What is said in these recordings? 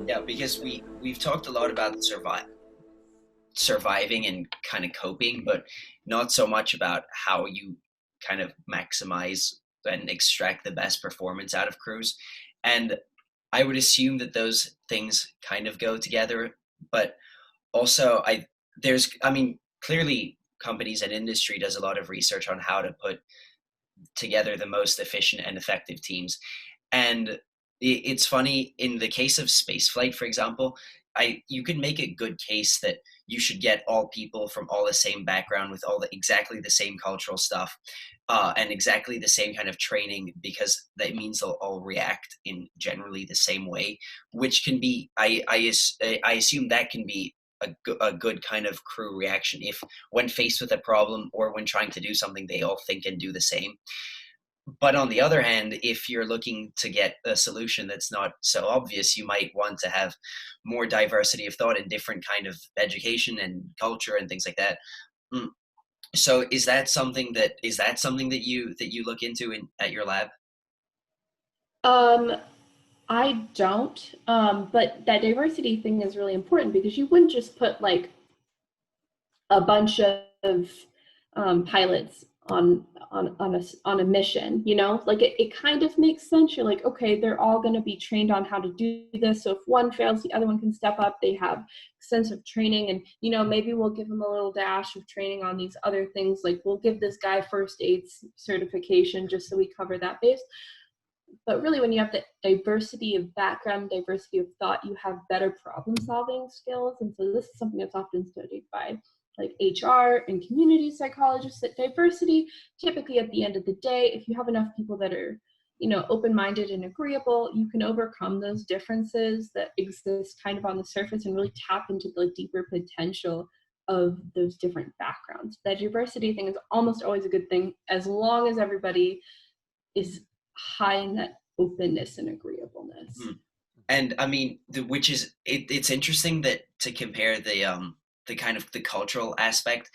Yeah, because we've talked a lot about surviving and kind of coping, but not so much about how you kind of maximize and extract the best performance out of crews. And I would assume that those things kind of go together, but also I mean, clearly companies and industry does a lot of research on how to put together the most efficient and effective teams. And it's funny in the case of spaceflight, for example, you can make a good case that you should get all people from all the same background with exactly the same cultural stuff, and exactly the same kind of training, because that means they'll all react in generally the same way, which can be I assume that can be a good kind of crew reaction if when faced with a problem or when trying to do something they all think and do the same. But on the other hand, if you're looking to get a solution that's not so obvious, you might want to have more diversity of thought and different kind of education and culture and things like that. Mm. So is that something that you look into at your lab? Um, I don't, but that diversity thing is really important because you wouldn't just put like a bunch of pilots on a mission, you know, like it kind of makes sense. You're like, okay, they're all going to be trained on how to do this, so if one fails the other one can step up. They have extensive training, and you know, maybe we'll give them a little dash of training on these other things, like we'll give this guy first aid certification just so we cover that base. But really, when you have the diversity of background, diversity of thought, you have better problem solving skills. And so this is something that's often studied by like HR and community psychologists, that diversity, typically at the end of the day, if you have enough people that are, you know, open-minded and agreeable, you can overcome those differences that exist kind of on the surface and really tap into the deeper potential of those different backgrounds. That diversity thing is almost always a good thing as long as everybody is high in that openness and agreeableness. Hmm. And I mean, which is it's interesting that to compare the kind of the cultural aspect,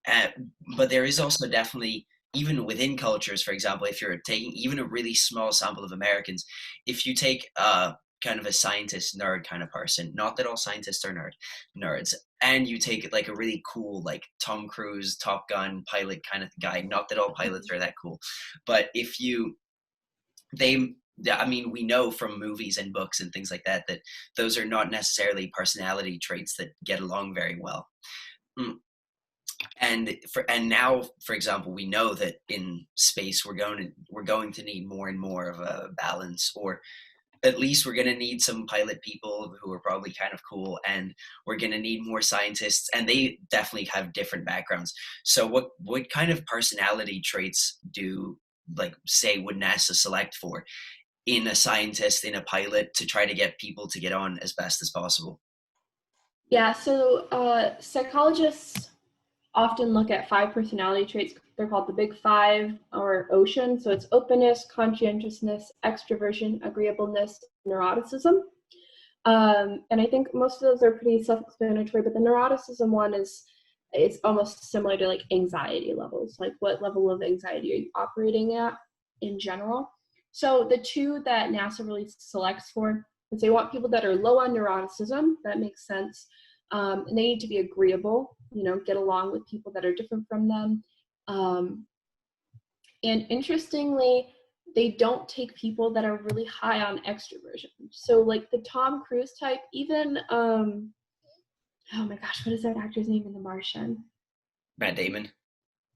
uh, but there is also definitely even within cultures. For example, if you're taking even a really small sample of Americans, if you take kind of a scientist nerd kind of person, not that all scientists are nerds, and you take like a really cool like Tom Cruise Top Gun pilot kind of guy, not that all pilots are that cool, but if you they yeah, I mean, we know from movies and books and things like that that those are not necessarily personality traits that get along very well. Mm. And now, for example, we know that in space we're going to need more and more of a balance, or at least we're going to need some pilot people who are probably kind of cool, and we're going to need more scientists, and they definitely have different backgrounds. So what kind of personality traits do, like, say, would NASA select for in a scientist, in a pilot, to try to get people to get on as best as possible? Yeah, so psychologists often look at five personality traits. They're called the big five or ocean. So it's openness, conscientiousness, extroversion, agreeableness, neuroticism. And I think most of those are pretty self-explanatory, but the neuroticism one is, it's almost similar to like anxiety levels. Like what level of anxiety are you operating at in general? So the two that NASA really selects for is they want people that are low on neuroticism. That makes sense. And they need to be agreeable, you know, get along with people that are different from them. Um, and interestingly, they don't take people that are really high on extroversion. So like the Tom Cruise type, even oh my gosh, what is that actor's name in The Martian? Matt Damon.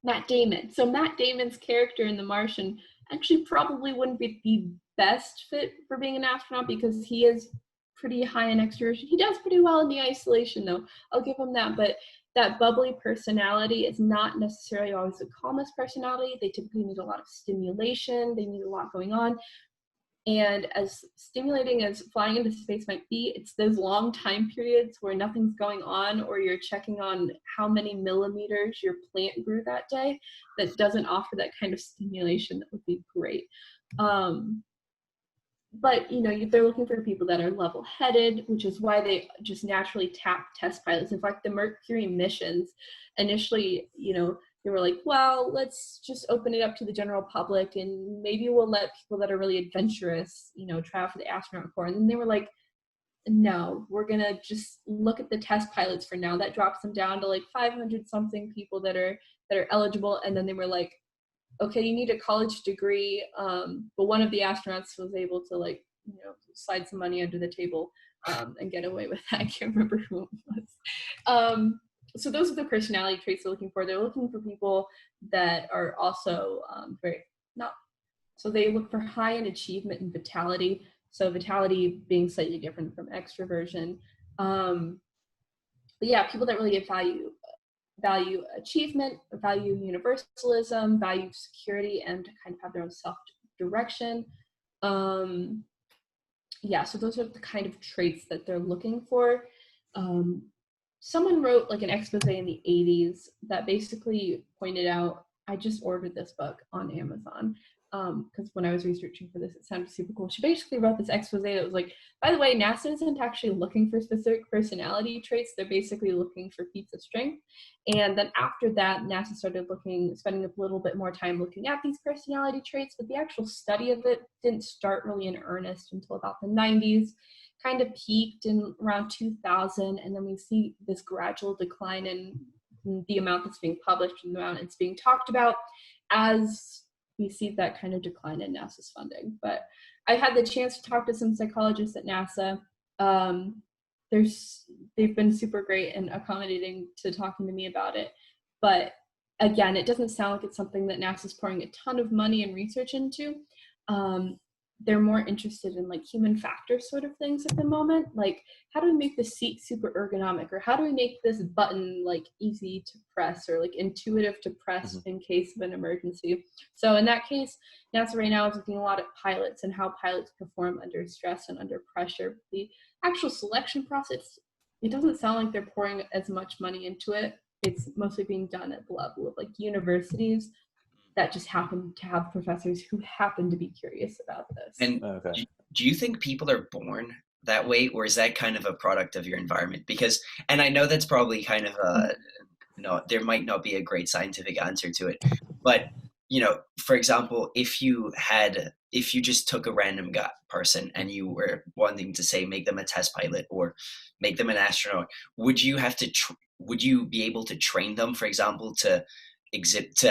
Matt Damon. So Matt Damon's character in The Martian actually probably wouldn't be the best fit for being an astronaut because he is pretty high in extroversion. He does pretty well in the isolation though. I'll give him that, but that bubbly personality is not necessarily always the calmest personality. They typically need a lot of stimulation. They need a lot going on. And as stimulating as flying into space might be, it's those long time periods where nothing's going on, or you're checking on how many millimeters your plant grew that day, that doesn't offer that kind of stimulation that would be great. Um, but you know, they're looking for people that are level-headed, which is why they just naturally tap test pilots. In fact, the Mercury missions initially, you know, they were like, well, let's just open it up to the general public, and maybe we'll let people that are really adventurous, try out for the astronaut corps. And then they were like, no, we're gonna just look at the test pilots for now. That drops them down to like 500 something people that are eligible. And then they were like, okay, you need a college degree. But one of the astronauts was able to slide some money under the table and get away with that. I can't remember who it was. So those are the personality traits they're looking for. They're looking for people that are also very not. So they look for high in achievement and vitality. So vitality being slightly different from extroversion. But yeah, people that really value achievement, value universalism, value security, and kind of have their own self-direction. Yeah, so those are the kind of traits that they're looking for. Someone wrote like an expose in the 80s that basically pointed out, I just ordered this book on Amazon because when I was researching for this, it sounded super cool. She basically wrote this expose that was like, by the way, NASA isn't actually looking for specific personality traits. They're basically looking for feats of strength. And then after that, NASA started spending a little bit more time looking at these personality traits, but the actual study of it didn't start really in earnest until about the 90s. Kind of peaked in around 2000, and then we see this gradual decline in the amount that's being published and the amount it's being talked about as we see that kind of decline in NASA's funding. But I had the chance to talk to some psychologists at NASA. They've been super great and accommodating to talking to me about it. But again, it doesn't sound like it's something that NASA's pouring a ton of money and research into. They're more interested in like human factor sort of things at the moment. Like, how do we make the seat super ergonomic? Or how do we make this button like easy to press or like intuitive to press in case of an emergency? So in that case, NASA right now is looking a lot at pilots and how pilots perform under stress and under pressure. The actual selection process, it doesn't sound like they're pouring as much money into it. It's mostly being done at the level of like universities that just happen to have professors who happen to be curious about this. And do you think people are born that way, or is that kind of a product of your environment? Because, and I know that's probably kind of there might not be a great scientific answer to it, but for example, if you just took a random person and you were wanting to say make them a test pilot or make them an astronaut, would you be able to train them, for example, to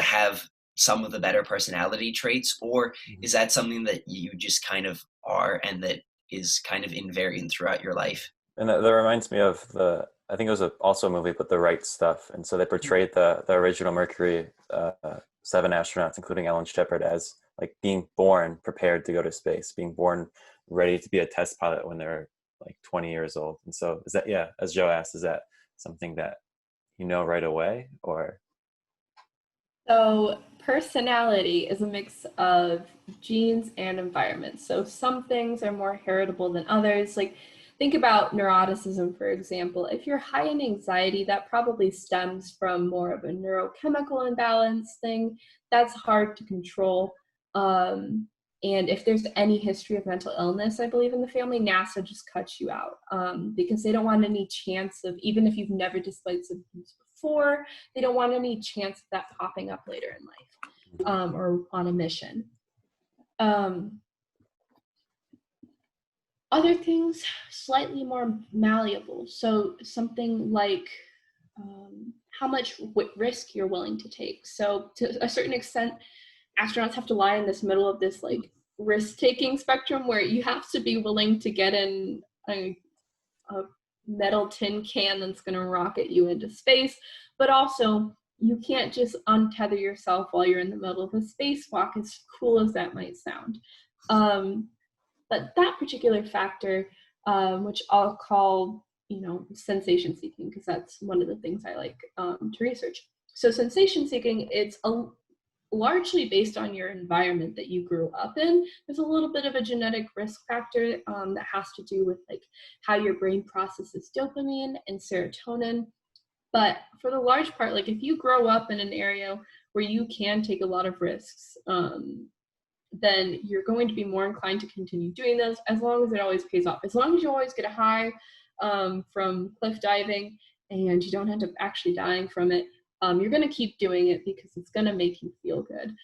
have some of the better personality traits, or is that something that you just kind of are and that is kind of invariant throughout your life? And that reminds me of I think it was also a movie, but The Right Stuff. And so they portrayed the original Mercury 7 astronauts, including Alan Shepard, as like being born prepared to go to space, being born ready to be a test pilot when they're like 20 years old. And so is that, as Joe asked, is that something that right away, or? So personality is a mix of genes and environment. So some things are more heritable than others. Like think about neuroticism, for example. If you're high in anxiety, that probably stems from more of a neurochemical imbalance thing. That's hard to control. And if there's any history of mental illness, I believe, in the family, NASA just cuts you out because they don't want any chance of, even if you've never displayed symptoms before, they don't want any chance of that popping up later in life or on a mission. Other things, slightly more malleable. So something like how much risk you're willing to take. So to a certain extent, astronauts have to lie in this middle of this like risk-taking spectrum where you have to be willing to get in a metal tin can that's going to rocket you into space, but also you can't just untether yourself while you're in the middle of a spacewalk, as cool as that might sound. But that particular factor, which I'll call, sensation seeking, because that's one of the things I like to research. So sensation seeking, it's largely based on your environment that you grew up in. There's a little bit of a genetic risk factor that has to do with like how your brain processes dopamine and serotonin. But for the large part, like if you grow up in an area where you can take a lot of risks, then you're going to be more inclined to continue doing those as long as it always pays off. As long as you always get a high from cliff diving and you don't end up actually dying from it, You're going to keep doing it because it's going to make you feel good.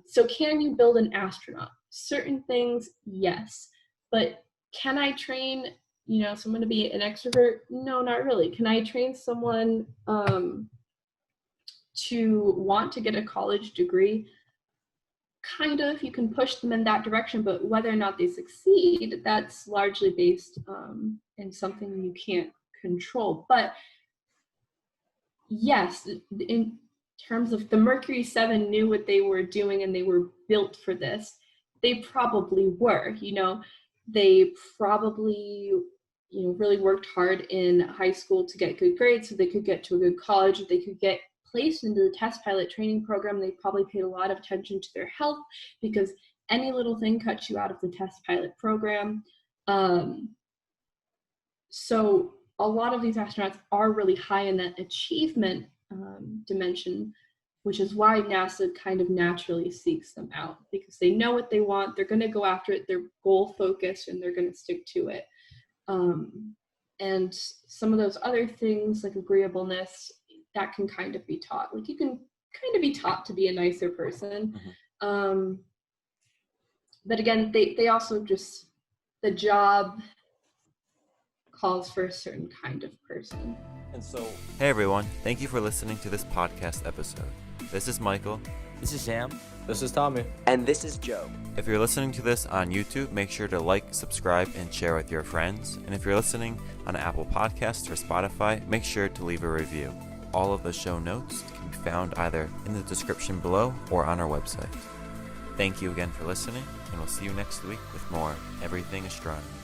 So can you build an astronaut? Certain things, yes. But can I train, someone to be an extrovert? No, not really. Can I train someone to want to get a college degree? Kind of. You can push them in that direction, but whether or not they succeed, that's largely based in something you can't control. But yes, in terms of the Mercury 7 knew what they were doing and they were built for this, they probably were. They probably really worked hard in high school to get good grades so they could get to a good college, they could get placed into the test pilot training program. They probably paid a lot of attention to their health because any little thing cuts you out of the test pilot program. So a lot of these astronauts are really high in that achievement dimension, which is why NASA kind of naturally seeks them out, because they know what they want, they're going to go after it, they're goal focused, and they're going to stick to it. And some of those other things like agreeableness, that can kind of be taught. Like you can kind of be taught to be a nicer person. But again, they also just, the job calls for a certain kind of person. And so, hey everyone, thank you for listening to this podcast episode. This is Michael. This is Sam. This is Tommy. And this is Joe. If you're listening to this on YouTube, make sure to like, subscribe, and share with your friends. And if you're listening on Apple Podcasts or Spotify, make sure to leave a review. All of the show notes can be found either in the description below or on our website. Thank you again for listening, and we'll see you next week with more Everything Astronomy.